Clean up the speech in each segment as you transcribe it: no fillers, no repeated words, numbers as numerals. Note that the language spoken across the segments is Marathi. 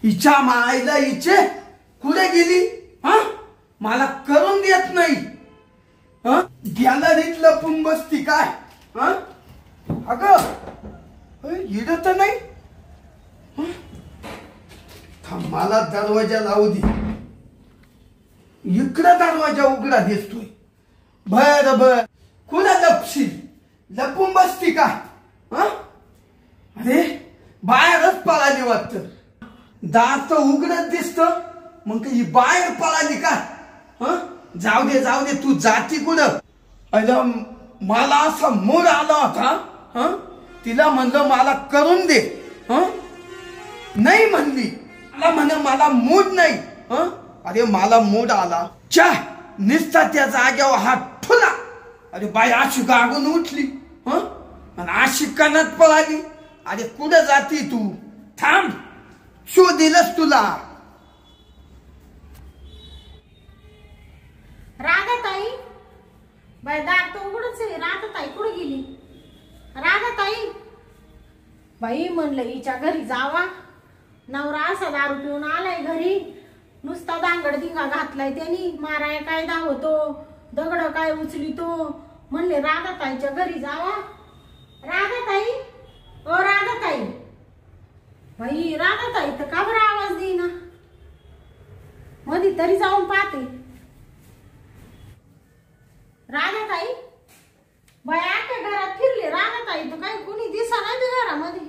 हिच्या मायला हिचे कुठे गेली? हा, मला करून देत नाही. हा, गॅलरीत लपून बसती काय? हा, अगं हिड तर नाही. मला दरवाजा लावू दे. इकडं दरवाजा उघडा दिसतोय. बर बर, कुणा लपशील? लपून बसती का? अरे बाहेरच पळाली वाटत. दार तर उघडत दिसत, मग ही बाहेर पळाली का? जाऊ दे तू जाती कुठं? अरे मला असा मूड आला होता. तिला म्हणलं मला करून दे. नाही म्हणली. मला म्हणे मला मूड नाही. अरे मला मूड आला. चा निसता त्या जाग्यावर हात ठुला. अरे बाई अशी गागून उठली. आणि अशी कणत पळाली. अरे कुठं जाती तू? थांब, शोधीलच तुला. राधाताई, बाई दार तर उघडच आहे. राधाताई कुठे गेली? राधाताई, बाई म्हणलं हिच्या घरी जावा. नवरा असा दारू पिऊन आलाय घरी. नुसता दांगड दिंगा घातलाय त्यांनी. माराय काय होतो, दगड काय उचलितो. म्हणले राधाताईच्या घरी जावा. राधाताई, ओ राधाताई. बाई राधाताई तर का बरं आवाज देईना? मधी तरी जाऊन पाहते. राधाताई, बाई आख्या घरात फिरले. राधाताई तर काही कुणी दिसा नाही घरामध्ये.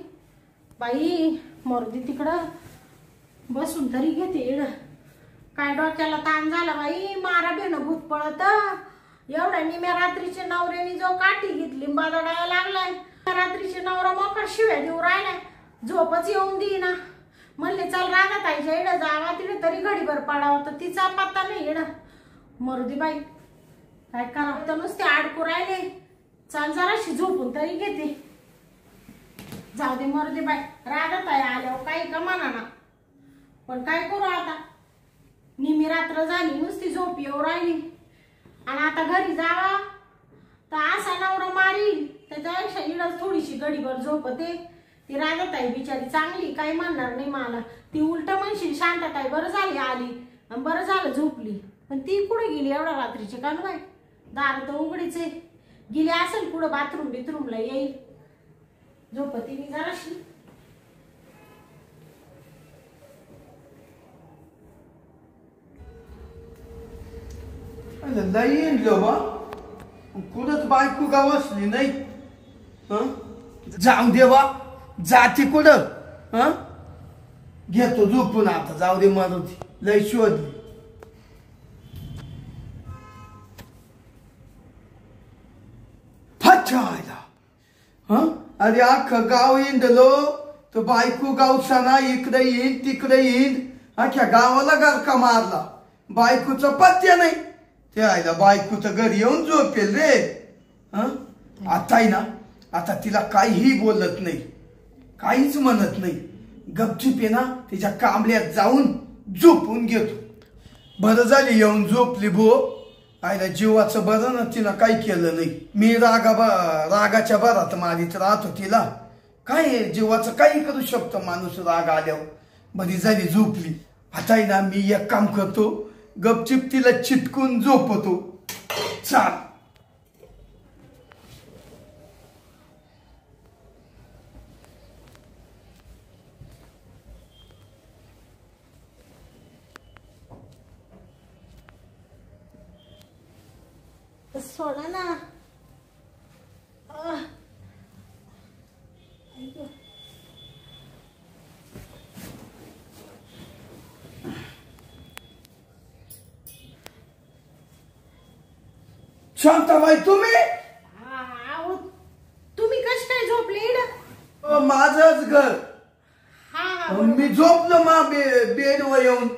बाई मरुदी तिकडं बसून तरी घेते इड. काय डोक्याला ताण झाला बाई. मारा बेन भूत पळत. एवढ्या निम्या रात्रीच्या नवऱ्याने जो काठी घेतली बादडायला लागलाय. रात्रीचे नवरा मोकार शिव्या देऊ राहिलाय. झोपच येऊन देईना. म्हणले चल राधाताईच्या इड जावा. तिथे तरी घडीभर पडावं तर तिचा पत्ता नाही इड. मरुदी बाई काय करावं तर नुसते आडकू राहिले. चाल जराशी झोपून तरी घेते. जाऊ दे मरुदी बाई. राधाताई आल्यावर काही कमाना ना. पण काय करू आता? निमी रात्र झाली, नुसती झोप येऊ राहिली. आणि आता घरी जावा तर असा नवरा मारील. त्याच्यापेक्षा इडच थोडीशी घडीभर झोपते. ती राधाताई बिचारी चांगली, काही म्हणणार नाही मला. ती उलट म्हणशील शांतताई बरं झाली आली आणि बरं झालं झोपली. पण ती कुठे गेली एवढ्या रात्रीचे? का बाई दार तर उघडीच आहे. गेली असेल कुठं बाथरूम बिथरूमला येईल. झोपती मी जराशी. लई बा कुठंच बायको का बसली नाही. जाऊ दे बा, जाती कुठं? घेतो झोपून आता. जाऊ दे मारुती, लई शोधली. अरे अख्खं गाव इंडलो तर बायको गावसाना इकडे येईन तिकडे येईन. अख्ख्या गावाला गारका मारला. बायकोचा पत्त्या नाही. ते आयला बायको तर घरी येऊन झोपेल रे. आता आहे ना, आता तिला काहीही बोलत नाही, काहीच म्हणत नाही. गपचूप आहे ना तिच्या कांबल्यात जाऊन झोपून घेतो. बरं झाली येऊन झोपली भो. आयला जीवाचं बरं ना तिला काही केलं नाही. मी रागाच्या भरात मारीत राहतो तिला. काय जीवाचं काही करू शकतो माणूस राग आल्यावर. बरी झाली झोपली. आता आहे ना मी एक काम करतो, गपचिप तिला चिटकून झोपतो. चाल. सोडा ना. शांताबाई तुम्ही? तुम्ही कश काय झोपले? माझंच घर. मी झोपलो मा बेडवर येऊन.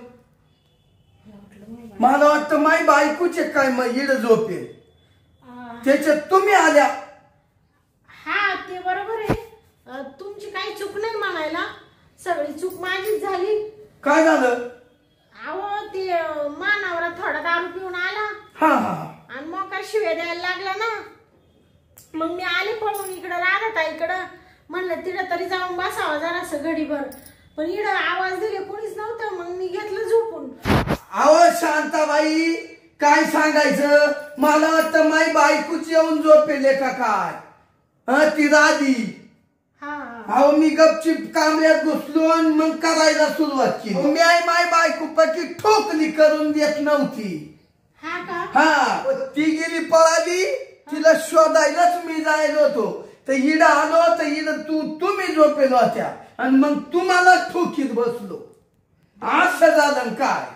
मला वाटतं माई बायकोचे काय मग इड झोपे. त्याच्यात तुम्ही आल्या. हा ते बरोबर आहे. तुमची काही चूक नाही म्हणायला. सगळी चूक माझीच झाली. काय झालं? अहो ते मानावरा थोडा दारू पिऊन आला. हा हा. आणि मग काय शिव्या द्यायला लागला ना. मग मी आले पळून इकडं राधाताईकडं. म्हणलं तिथं तरी जाऊन बसावं जरासं घडीभर. पण इकडं आवाज दिले कोणीच नव्हतं, मग मी घेतलं झोपून. अहो शांताबाई, काय सांगायचं, मला वाटतं माई बायकोच येऊन झोपेले का काय. ती राधी. अहो मी गपचिप कामऱ्यात घुसलो आणि मग करायला सुरुवात केली. मी माय बायको पकी ठोकली करून देत नव्हती. हा ती गेली पळाली, तिला शोधायलाच मी जायलो होतो. तर हिडं आलो तर हिडं तुम्ही झोपेलो होत्या आणि मग तुम्हाला ठोकीत बसलो. असं झालं काय.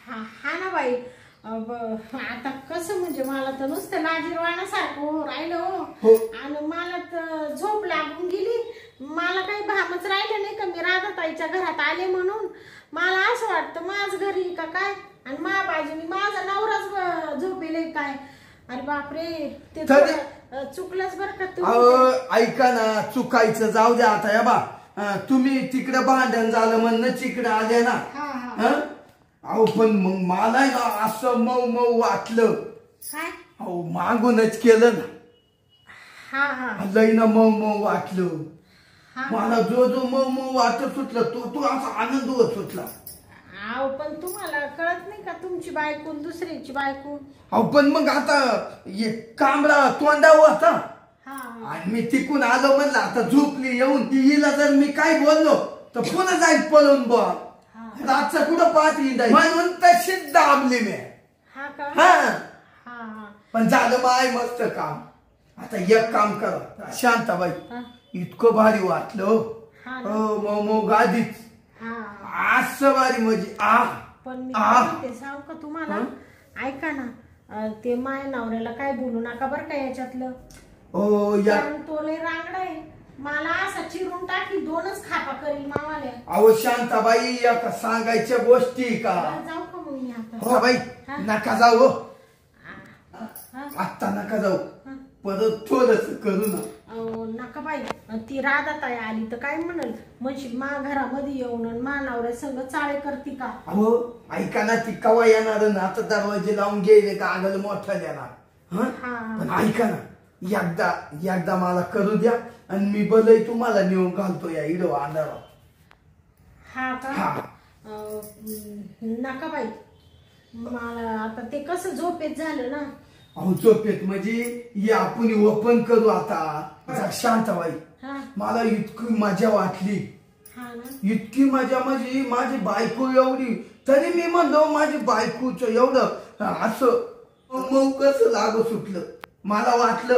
हा ना बाई, आता कसं म्हणजे मला तर नुसतं लाजीरवाण्यासारखं राहिलं हो. आणि मला तर झोप लागून गेली. मला काही भामच राहिलं नाही का मी राधाताईच्या घरात आले म्हणून. मला असं वाटतं माझ घरी का काय, आणि मा बाजूनी माझा नवराच झोपेले काय. अरे बापरे, ते चुकलंच बरं का तुम्ही. ऐका ना, चुकायचं जाऊ द्या आता. या बा तुम्ही तिकडे भांडण झालं म्हणून तिकडे आले ना. अहो पण मग मला ना असं मऊ मऊ वाटलं. अहो मागूनच केलं ना, लई ना मऊ मऊ वाटलं मला. जो जो मऊ मऊ वाटत सुटलं तो असा आनंद होत सुटला. अहो पण तुम्हाला कळत नाही का तुमची बायको दुसऱ्याची बायको. अहो पण मग आता कांबळा तोंडावर होता आणि मी तिकून आलो म्हणलं आता झोपली येऊन. हिला जर मी काय बोललो तर पुन्हा जाईल पळून बुवा. रातचं कुठं पाहती म्हणून तशीच दाबली मी. पण झालं माय मस्त काम. आता एक काम करा शांताबाई, इतकं भारी वाटलं मऊ मऊ गादीच. असं भारी म्हणजे पण मी ते सांगू का तुम्हाला, ऐका ना, ते माय नवऱ्याला काय बोलू नका बरं का याच्यातलं. कारण तो लय रांगडा आहे. मला असा चिरून टाकी दोनच खापा करील मावाल्या. अहो शांताबाई, या का सांगायच्या गोष्टी का. जाऊ का मग मी आता. हो बाई नका जाऊ, आत्ता नका जाऊ, परत थोडस करू ना. नका बाई, ती राधाताई आली तर काय म्हणल, म्हणशील मा घरामध्ये येऊन मा नवऱ्या संग चाळे करती का. अहो ऐका ना, ती कवा येणार ना, आता दरवाजे लावून गेले का आगल मोठा देणार. पण ऐका ना, एकदा मला करू द्या आणि मी बलय तुम्हाला नेऊन घालतो या इडो अंधारा. नका बाई, मला आता ते कसं झोपेत झालं ना. अहो झोपेत म्हणजे आपण ओपन करू आता. शांताबाई, मला इतकी मजा वाटली, इतकी मजा म्हणजे माझी बायको एवढी. तरी मी म्हणलो माझी बायकोच एवढं असं मऊ कसं लागू सुटलं मला वाटलं.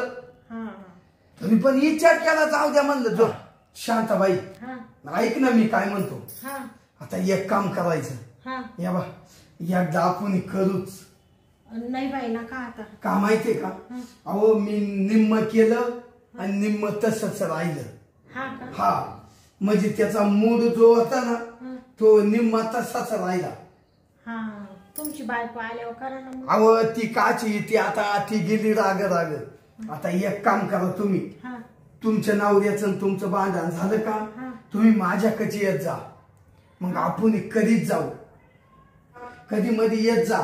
तरी पण विचार केला जाऊ द्या म्हणलं. जो शांताबाई ऐक ना, मी काय म्हणतो, आता एक काम करायचं. या बा एकदा आपण करूच. नाही बाई नका आता. का माहितीये का, अहो मी निम्म केलं आणि निम्म तसंच राहिलं. म्हणजे त्याचा मूड जो होता ना तो निम्मा तसाच राहिला. तुमची बायको आल्यावर करा ना. अहो ती काची ती आता ती गेली राग राग. आता एक काम करा तुम्ही, तुमच्या नवऱ्याचं तुमचं भांडण झालं का तुम्ही माझ्याकडे येत जा. मग आपण कधीच जाऊ, कधी मध्ये येत जा.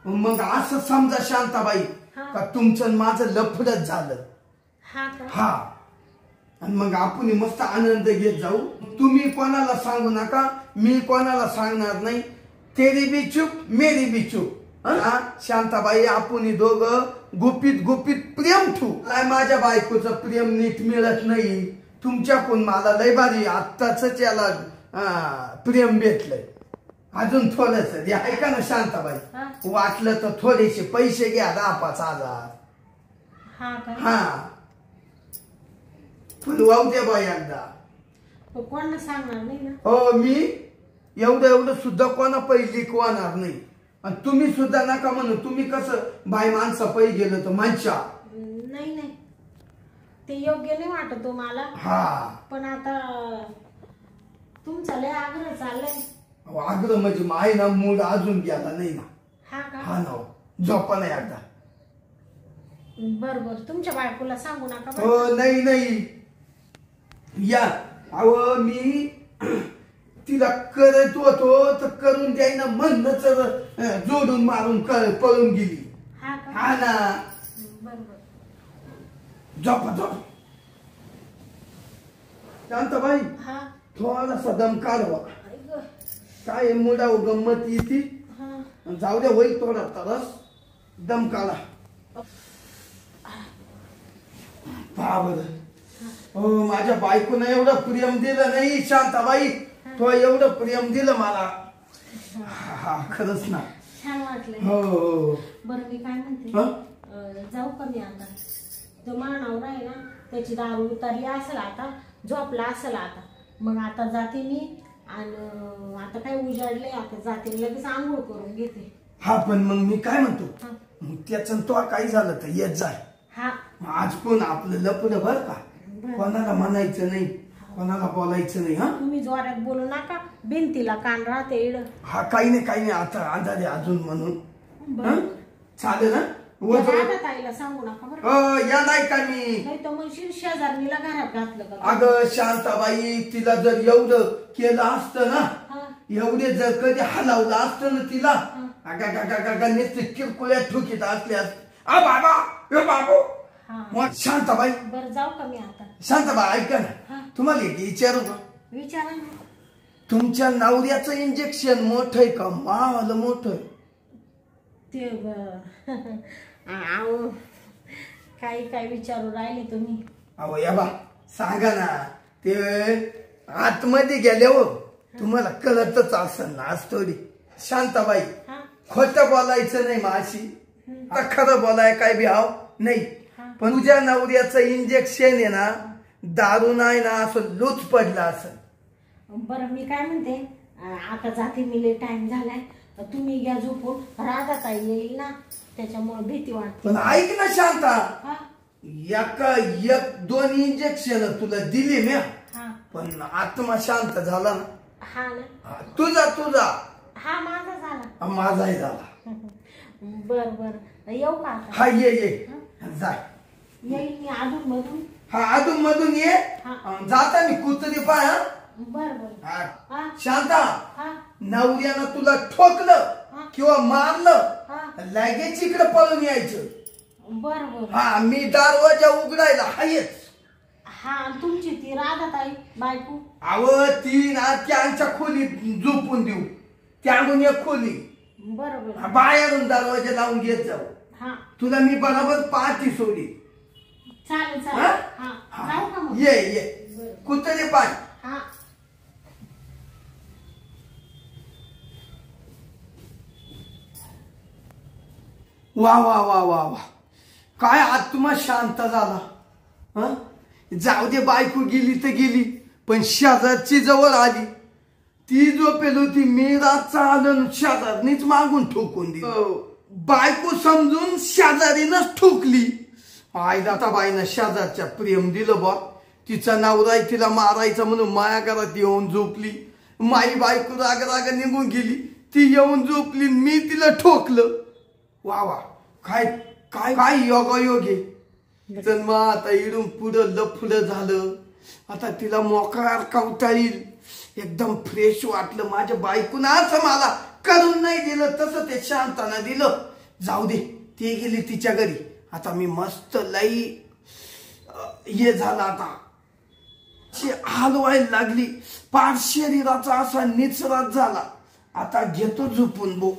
मग असं समजा शांताबाई का तुमचं माझं लफडच झालं. आणि मग आपण मस्त आनंद घेत जाऊ. तुम्ही कोणाला सांगू नका, मी कोणाला सांगणार नाही. तेरी बी चूप मेरी बी चूप. शांताबाई आपण दोघं गुपित गुपित प्रेम ठेवू. माझ्या बायकोचं प्रेम नीट मिळत नाही तुमच्याकडून. मला लय भारी आत्ताच याला प्रेम भेटलंय. अजून थोडस द्या. ऐका ना शांताबाई, वाटलं तर थोडेसे पैसे घ्या, 10-5 हजार. पण वाहू द्या बाई एकदा. कोणाला सांगणार नाही ना. हो मी एवढं सुद्धा कोणा पहिली कोणार नाही. आणि तुम्ही सुद्धा नका म्हणू. तुम्ही कसं बाई माणसं पै गेलं तर माणसा. नाही नाही, ते योग्य नाही वाटत मला. पण आता तुमचा लय आग्रह चाललाय. आग्रह म्हणजे माय ना मूड अजून गेला नाही ना. हा ना, झोपा नाही एकदा. बर तुमच्या बायकोला सांगू नका. हो नाही या. अहो मी तिला करत होतो तर करून द्यायना म्हणणं जोडून मारून पळून गेली. हा ना. झोपा शांताबाई, थोडासा दम काढवा. आई गं. काय मुडा गंमत येते. हा. जाऊ द्या होईल थोडा तरस. दम काढा. बाबर हो माझ्या बायकोनं एवढं प्रेम दिलं नाही शांताबाई. तो एवढं प्रेम दिलं मला. हा खरंच ना. छान वाटलं. हो हो. बरं मी काय म्हणते हं? जाऊ का मी आता. तो मानवरा आहे ना त्याची दारू उतरली असेल आता झोपला असेल आता. मग आता जाते मी आणि आता काय उजाडले आता जाते लगेच आंघोळ करून घेते. हा पण मग मी काय म्हणतो हा. मग त्याचं तो काही झालं तर येत जाय. हा आज कोण आपलं लपलं बर का. बरं. कोणाला म्हणायचं नाही कोणाला बोलायचं नाही. हा तुम्ही जोरात बोलू नका भिंतीला कान राहते इड. हा काही नाही आता अंदाजे अजून म्हणून. बरं. चालेल ना. त्या ताईला सांगू नका बरं. या नाही का मी. नाही तर म्हणशील शेजारणीला घरात घातलं का. अगं शांताबाई तिला जर एवढं केलं असतं ना हा. एवढे जर कधी हलवलं असतं ना तिला हा. अगा नुसते किरकोळ्या ठोकीत असल्या आ बाबा ए बाबू. हा. मग शांताबाई बरं जाऊ का मी आता. शांताबाई ऐका हा. ना तुम्हाला एक विचारू का. विचारा ना. तुमच्या नवऱ्याचं इंजेक्शन मोठं आहे का मावाला मोठं आहे. ते अहो काय विचारू राहिले तुम्ही. अहो या बा सांगा ना ते आतमध्ये गेल्यावर तुम्हाला कळतच असेल ना आज थोडी. शांताबाई हा. खोटं बोलायचं नाही माशी. आता खरं बोलाय काय बी हाव नाही. पण तुझ्या नवऱ्याचं इंजेक्शन आहे ना दारू नाही ना असं लूच पडलं असं. बरं मी काय म्हणते आता जाते मी लय टाइम झालाय. तुम्ही घ्या झोपून राधाताई येईल ना त्याच्यामुळे भीती वाटते. पण ऐक ना शांता हा. एक दोन इंजेक्शन तुला दिली म्या हा. पण आत्मा शांत झाला ना. हा ना. तुझा हा माझा झाला. माझाही झाला. बर येऊ का आता. हा ये जाय. येईल मी अधून मधून. हा अधून मधून ये. हा. जाता मी कुत्री पाय. बर हा. हा. शांता हा. नवऱ्यानं तुला ठोकलं हा. किंवा मारलं हा. लगेच इकडे पळून यायचं. बर हा मी दरवाजा उघडायला हायच. हा तुमची ती राधाताई बायको. अव ती ना त्यांच्या खोलीत झोपून देऊ त्यागून एक खोली बरोबर. बाहेरून दरवाजा लावून घेत जाऊ. हा तुला मी बरोबर पाठी सोडी. चालेल हा? चालेल. हा जाऊ का मग. ये बरं. कुत्रे पाय. हा. वा काय आत्मा शांत झाला. हं? जाऊ दे बायको गेली तर गेली पण शेजारची जवळ आली. ती झोपेल होती मी रातचा आलो शेजारनीच मागून ठोकून दिली. बायको समजून शेजारीनच ठोकली. आईला बाईनं शेजारच्या प्रेम दिलं बा. तिचा नवरा तिला मारायचा म्हणून माया घरात येऊन झोपली. माई बायको राग निघून गेली. ती येऊन झोपली मी तिला ठोकलं. वा काय काय काय योगायोग आहे. तर मग आता इडून पुढं लफडं झालं. आता तिला मोकार कवटाळील एकदम फ्रेश वाटलं. माझ्या बायकोन असं मला करून नाही दिलं तसं ते शांताना दिलं. जाऊ दे ती गेली तिच्या घरी. आता मी मस्त लई हे झालं आता हलवायला लागली. पार शरीराचा असा निचराच झाला. आता घेतो झोपून बो.